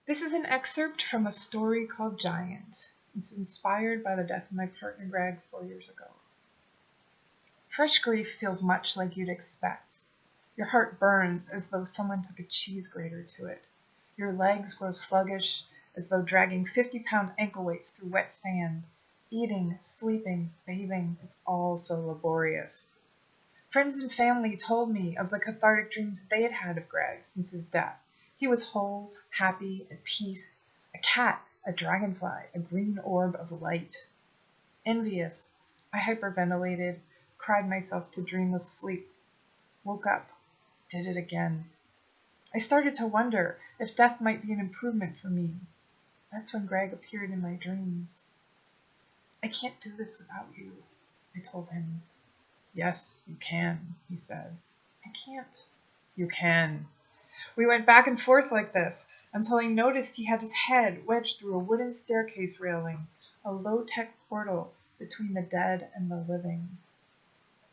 This is an excerpt from a story called Giant. It's inspired by the death of my partner Greg 4 years ago. Fresh grief feels much like you'd expect. Your heart burns as though someone took a cheese grater to it. Your legs grow sluggish as though dragging 50-pound ankle weights through wet sand. Eating, sleeping, bathing, it's all so laborious. Friends and family told me of the cathartic dreams they had had of Greg since his death. He was whole, happy, at peace, a cat, a dragonfly, a green orb of light. Envious, I hyperventilated, cried myself to dreamless sleep, woke up, did it again. I started to wonder if death might be an improvement for me. That's when Greg appeared in my dreams. I can't do this without you, I told him. Yes, you can, he said. I can't. You can. We went back and forth like this until I noticed he had his head wedged through a wooden staircase railing, a low-tech portal between the dead and the living.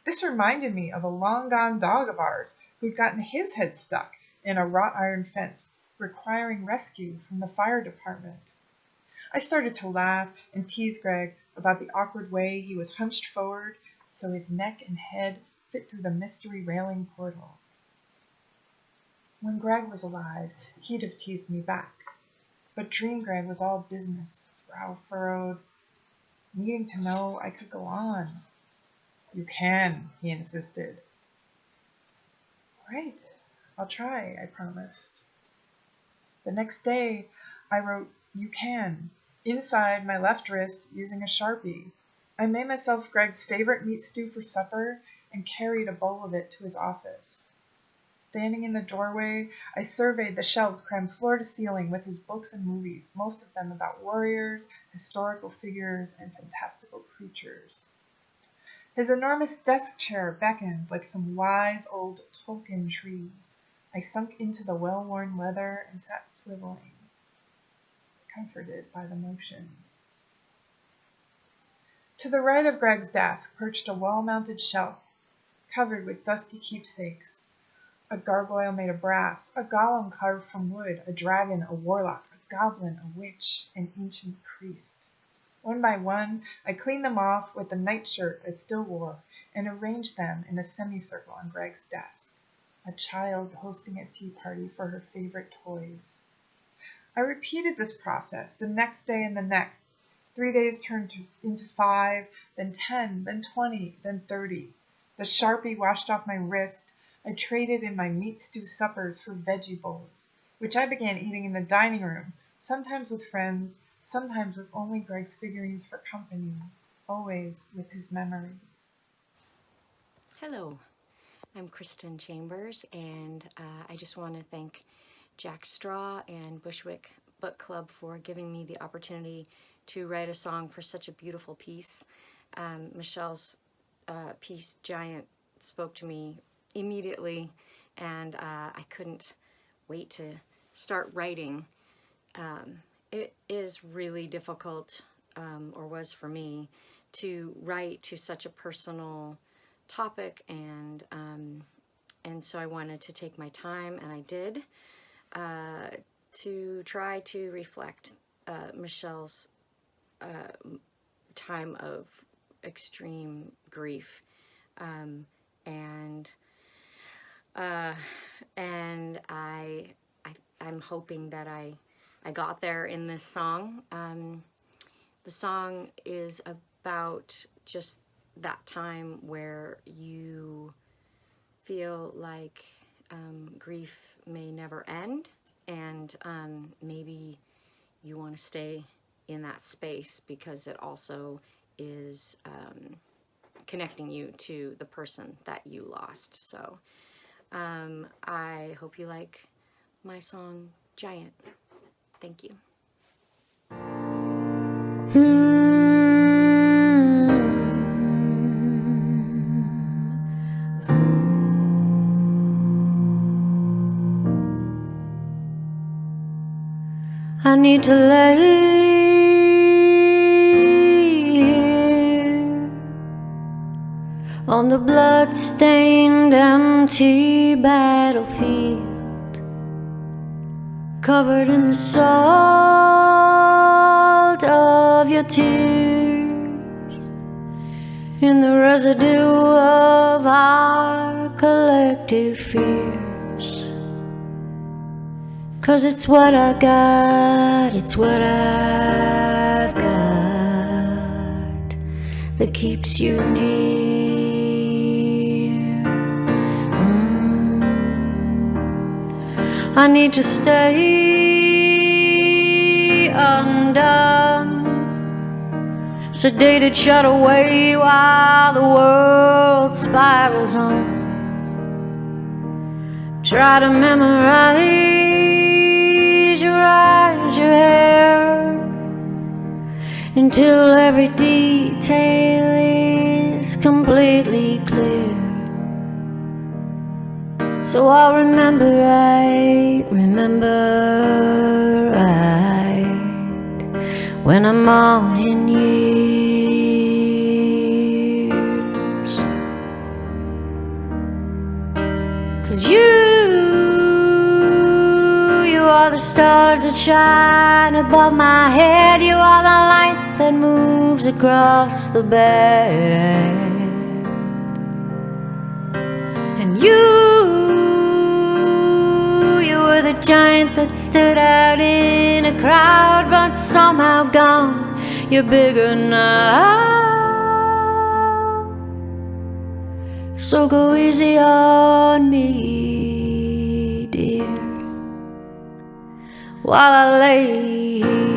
This reminded me of a long-gone dog of ours who'd gotten his head stuck in a wrought iron fence, requiring rescue from the fire department. I started to laugh and tease Greg about the awkward way he was hunched forward so his neck and head fit through the mystery railing portal. When Greg was alive, he'd have teased me back. But Dream Greg was all business, brow furrowed, needing to know I could go on. You can, he insisted. Right, I'll try, I promised. The next day, I wrote, you can, inside my left wrist using a Sharpie. I made myself Greg's favorite meat stew for supper and carried a bowl of it to his office. Standing in the doorway, I surveyed the shelves crammed floor to ceiling with his books and movies, most of them about warriors, historical figures, and fantastical creatures. His enormous desk chair beckoned like some wise old Tolkien tree. I sunk into the well-worn leather and sat swiveling, comforted by the motion. To the right of Greg's desk perched a wall-mounted shelf, covered with dusty keepsakes. A gargoyle made of brass, a golem carved from wood, a dragon, a warlock, a goblin, a witch, an ancient priest. One by one, I cleaned them off with the nightshirt I still wore and arranged them in a semicircle on Greg's desk, a child hosting a tea party for her favorite toys. I repeated this process the next day and the next. 3 days turned into 5, then 10, then 20, then 30. The Sharpie washed off my wrist. I traded in my meat stew suppers for veggie bowls, which I began eating in the dining room, sometimes with friends, sometimes with only Greg's figurines for company, always with his memory. Hello, I'm Kristin Chambers, and I just want to thank Jack Straw and Bushwick Book Club for giving me the opportunity to write a song for such a beautiful piece. Michelle's piece, Giant, spoke to me immediately, and I couldn't wait to start writing. It is really difficult, or was for me, to write to such a personal topic, and so I wanted to take my time, and I did, to try to reflect Michelle's time of extreme grief, and I'm hoping that I got there in this song. The song is about just that time where you feel like grief may never end, and maybe you want to stay in that space because it also is connecting you to the person that you lost. So I hope you like my song, Giant. Thank you. I need to lay here on the blood-stained empty battlefield, covered in the salt of your tears, in the residue of our collective fears. 'Cause it's what I got, it's what I've got that keeps you near. I need to stay undone, sedated, shut away while the world spirals on. Try to memorize your eyes, your hair, until every detail is completely clear. So I'll remember right when I'm on in years. 'Cause you are the stars that shine above my head. You are the light that moves across the bed. And you were the giant that stood out in a crowd, but somehow gone. You're bigger now. So go easy on me, dear, while I lay here.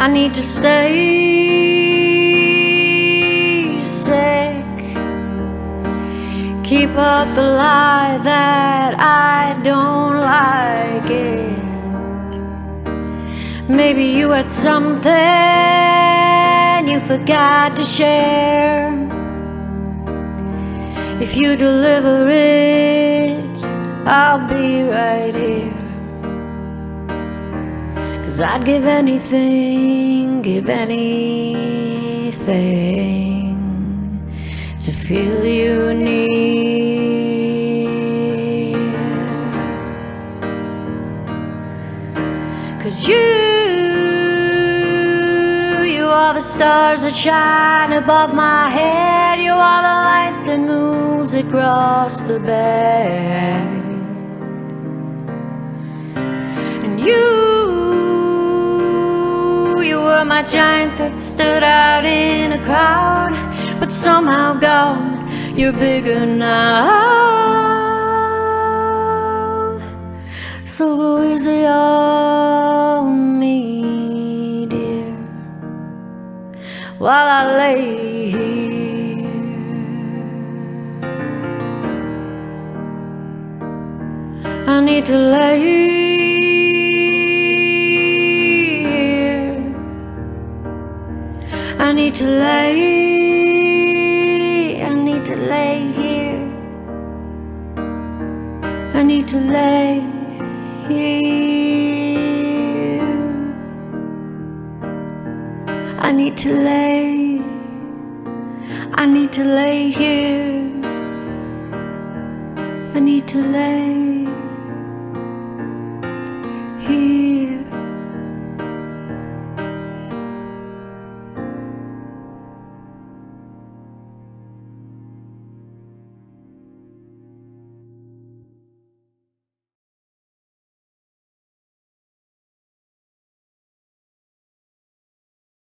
I need to stay sick, keep up the lie that I don't like it. Maybe you had something you forgot to share. If you deliver it, I'll be right here. 'Cause I'd give anything to feel you near. 'Cause you are the stars that shine above my head. You are the light that moves across the bed. And you were my giant that stood out in a crowd, but somehow gone. You're bigger now. So go easy on me, dear, while I lay here. I need to lay here. I need to lay here. I need to lay here. I need to lay here. I need to lay here.